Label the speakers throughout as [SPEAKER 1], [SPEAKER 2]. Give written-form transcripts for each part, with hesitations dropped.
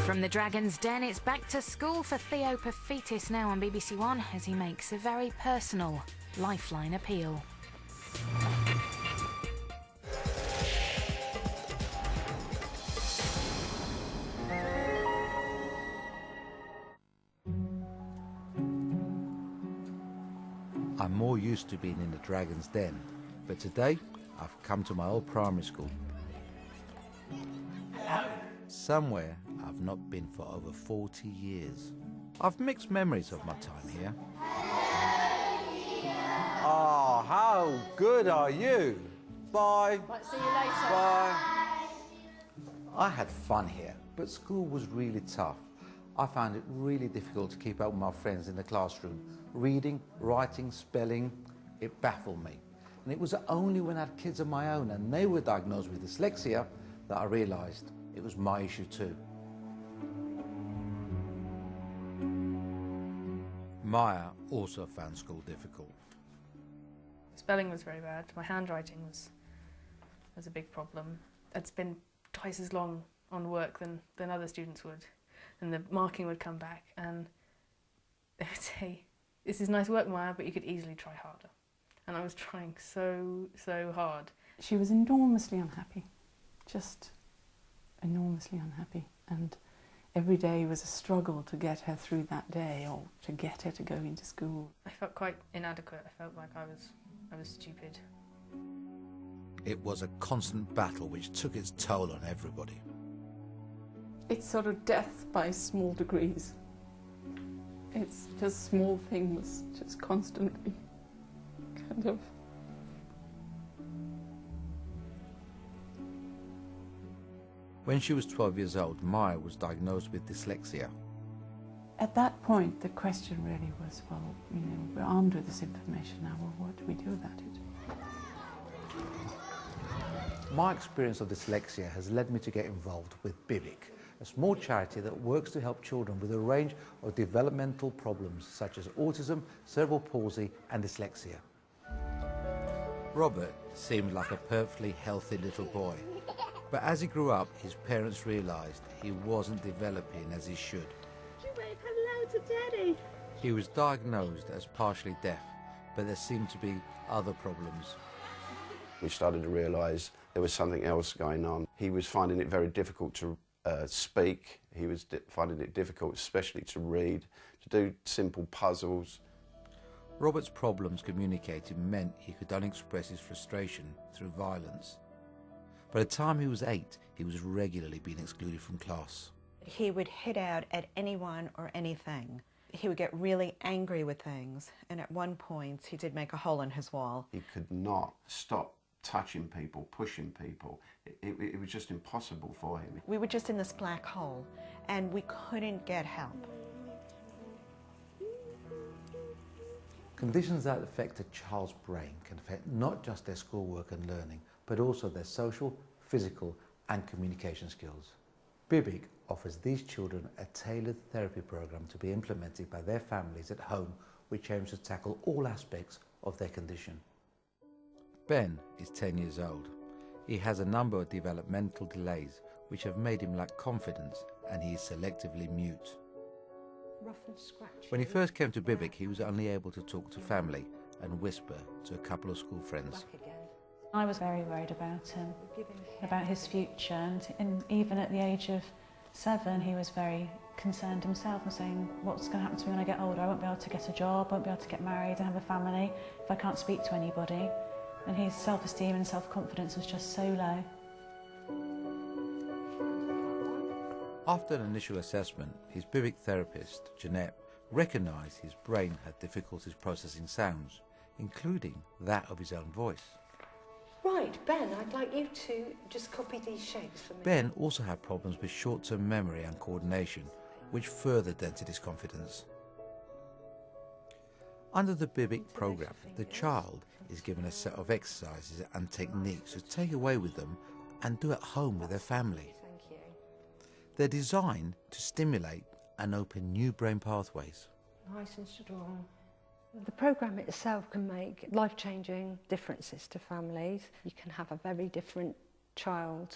[SPEAKER 1] From the Dragon's Den, it's back to school for Theo now on BBC One as he makes a very personal Lifeline appeal.
[SPEAKER 2] I'm more used to being in the Dragon's Den, but today I've come to my old primary school. Somewhere I've not been for over 40 years. I've mixed memories of my time here.
[SPEAKER 3] Oh, how good are you? Bye.
[SPEAKER 4] Might see you later.
[SPEAKER 3] Bye.
[SPEAKER 2] I had fun here, but school was really tough. I found it really difficult to keep up with my friends in the classroom. Reading, writing, spelling, it baffled me. And it was only when I had kids of my own and they were diagnosed with dyslexia that I realised it was my issue too. Maya also found school difficult.
[SPEAKER 4] Spelling was very bad. My handwriting was a big problem. I'd spend twice as long on work than other students would. And the marking would come back and they would say, "This is nice work, Maya, but you could easily try harder." And I was trying so hard.
[SPEAKER 5] She was enormously unhappy, just enormously unhappy. And every day was a struggle to get her through that day or to get her to go into school.
[SPEAKER 4] I felt quite inadequate. I felt like I was stupid.
[SPEAKER 2] It was a constant battle which took its toll on everybody.
[SPEAKER 5] It's sort of death by small degrees. It's just small things, just constantly kind of.
[SPEAKER 2] When she was 12 years old, Maya was diagnosed with dyslexia.
[SPEAKER 5] At that point, the question really was, well, you know, we're armed with this information now, well, what do we do about it?
[SPEAKER 2] My experience of dyslexia has led me to get involved with BIBIC, a small charity that works to help children with a range of developmental problems such as autism, cerebral palsy and dyslexia. Robert seemed like a perfectly healthy little boy, but as he grew up, his parents realised he wasn't developing as he should.
[SPEAKER 6] You wave hello to Daddy.
[SPEAKER 2] He was diagnosed as partially deaf, but there seemed to be other problems.
[SPEAKER 7] We started to realise there was something else going on. He was finding it very difficult to speak. He was finding it difficult, especially to read, to do simple puzzles.
[SPEAKER 2] Robert's problems communicating meant he could only express his frustration through violence. By the time he was 8, he was regularly being excluded from class.
[SPEAKER 8] He would hit out at anyone or anything. He would get really angry with things, and at one point he did make a hole in his wall.
[SPEAKER 7] He could not stop touching people, pushing people. It was just impossible for him.
[SPEAKER 8] We were just in this black hole, and we couldn't get help.
[SPEAKER 2] Conditions that affect a child's brain can affect not just their schoolwork and learning, but also their social, physical and communication skills. BIBIC offers these children a tailored therapy program to be implemented by their families at home, which aims to tackle all aspects of their condition. Ben is 10 years old. He has a number of developmental delays which have made him lack confidence, and he is selectively mute.
[SPEAKER 6] Rough and scratchy.
[SPEAKER 2] When he first came to BIBIC, he was only able to talk to family and whisper to a couple of school friends.
[SPEAKER 9] I was very worried about him, about his future, and even at the age of 7 he was very concerned himself and saying, what's going to happen to me when I get older? I won't be able to get a job, I won't be able to get married and have a family if I can't speak to anybody. And his self-esteem and self-confidence was just so low.
[SPEAKER 2] After an initial assessment, his BIBIC therapist, Jeanette, recognised his brain had difficulties processing sounds, including that of his own voice.
[SPEAKER 6] Right, Ben, I'd like you to just copy these shapes for me.
[SPEAKER 2] Ben also had problems with short-term memory and coordination, which further dented his confidence. Under the BIBIC programme, the child is given a set of exercises and techniques to take away with them and do at home with their family.
[SPEAKER 6] Thank you.
[SPEAKER 2] They're designed to stimulate and open new brain pathways.
[SPEAKER 6] Nice and strong. The programme itself can make life-changing differences to families. You can have a very different child,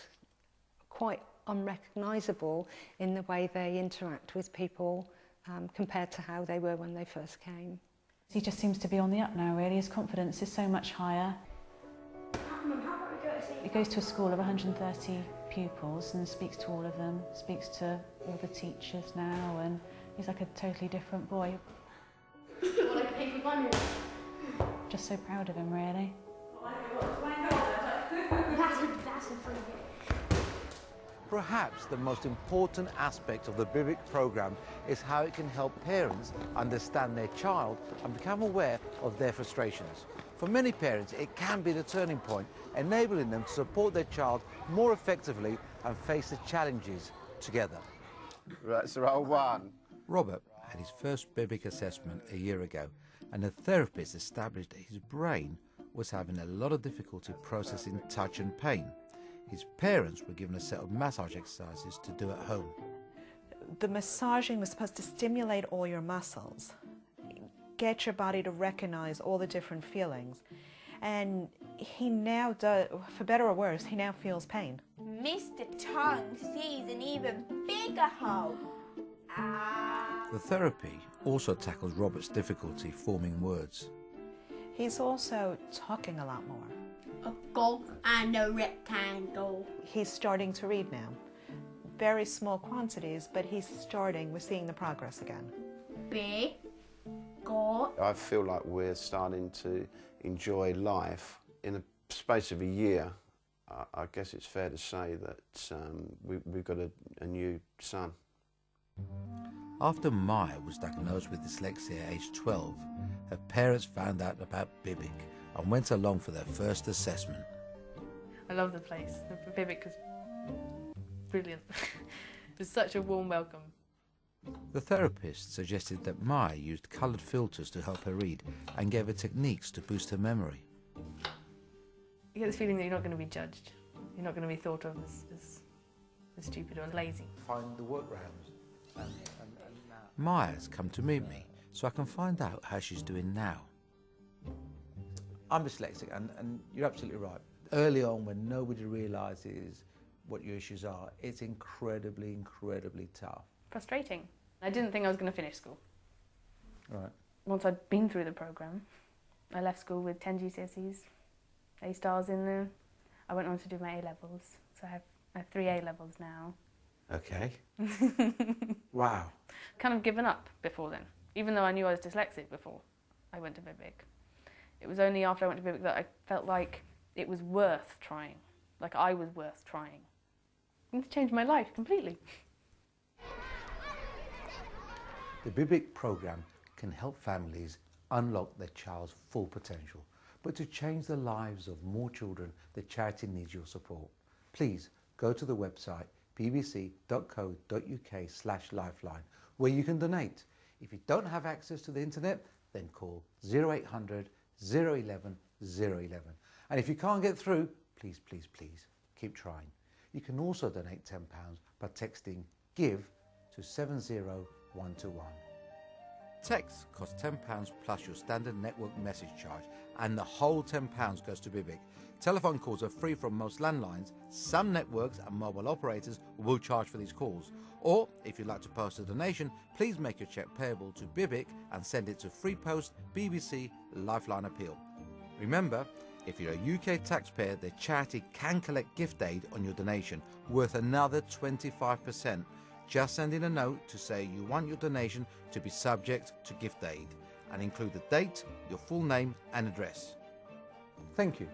[SPEAKER 6] quite unrecognisable in the way they interact with people compared to how they were when they first came.
[SPEAKER 9] He just seems to be on the up now, really. His confidence is so much higher. He goes to a school of 130 pupils and speaks to all of them, speaks to all the teachers now, and he's like a totally different boy. Just so proud of him, really.
[SPEAKER 2] Perhaps the most important aspect of the BIBIC program is how it can help parents understand their child and become aware of their frustrations. For many parents, it can be the turning point, enabling them to support their child more effectively and face the challenges together.
[SPEAKER 7] Right, so roll one.
[SPEAKER 2] Robert had his first BIBIC assessment a year ago, and the therapist established that his brain was having a lot of difficulty processing touch and pain. His parents were given a set of massage exercises to do at home.
[SPEAKER 8] The massaging was supposed to stimulate all your muscles, get your body to recognize all the different feelings. And he now does, for better or worse, he now feels pain.
[SPEAKER 10] Mr. Tongue sees an even bigger hole.
[SPEAKER 2] The therapy also tackles Robert's difficulty forming words.
[SPEAKER 8] He's also talking a lot more.
[SPEAKER 10] A goal and a rectangle.
[SPEAKER 8] He's starting to read now. Very small quantities, but he's starting, we're seeing the progress again.
[SPEAKER 10] Big, goal.
[SPEAKER 7] I feel like we're starting to enjoy life. In the space of a year, I guess it's fair to say that we've got a new son.
[SPEAKER 2] After Maya was diagnosed with dyslexia at age 12, her parents found out about BIBIC and went along for their first assessment.
[SPEAKER 4] I love the place. The BIBIC is brilliant. It was such a warm welcome.
[SPEAKER 2] The therapist suggested that Maya used coloured filters to help her read and gave her techniques to boost her memory.
[SPEAKER 4] You get this feeling that you're not going to be judged. You're not going to be thought of as stupid or lazy.
[SPEAKER 2] Find the workarounds. Maya's come to meet me so I can find out how she's doing now. I'm dyslexic, and you're absolutely right. Early on, when nobody realises what your issues are, it's incredibly, incredibly tough.
[SPEAKER 4] Frustrating. I didn't think I was going to finish school.
[SPEAKER 2] Right.
[SPEAKER 4] Once I'd been through the programme, I left school with 10 GCSEs, A stars in them. I went on to do my A-levels, so I have 3 A-levels now.
[SPEAKER 2] Okay. Wow.
[SPEAKER 4] Kind of given up before then, even though I knew I was dyslexic before I went to BIBIC. It was only after I went to BIBIC that I felt like it was worth trying, like I was worth trying. It changed my life completely.
[SPEAKER 2] The BIBIC programme can help families unlock their child's full potential, but to change the lives of more children, the charity needs your support. Please go to the website bbc.co.uk/lifeline, where you can donate. If you don't have access to the internet, then call 0800 011 011. And if you can't get through, please, please, please keep trying. You can also donate £10 by texting GIVE to 70121. Text costs £10 plus your standard network message charge, and the whole £10 goes to BIBIC. Telephone calls are free from most landlines. Some networks and mobile operators will charge for these calls. Or, if you'd like to post a donation, please make your cheque payable to BIBIC and send it to Free Post BBC Lifeline Appeal. Remember, if you're a UK taxpayer, the charity can collect gift aid on your donation, worth another 25%. Just send in a note to say you want your donation to be subject to gift aid, and include the date, your full name and address. Thank you.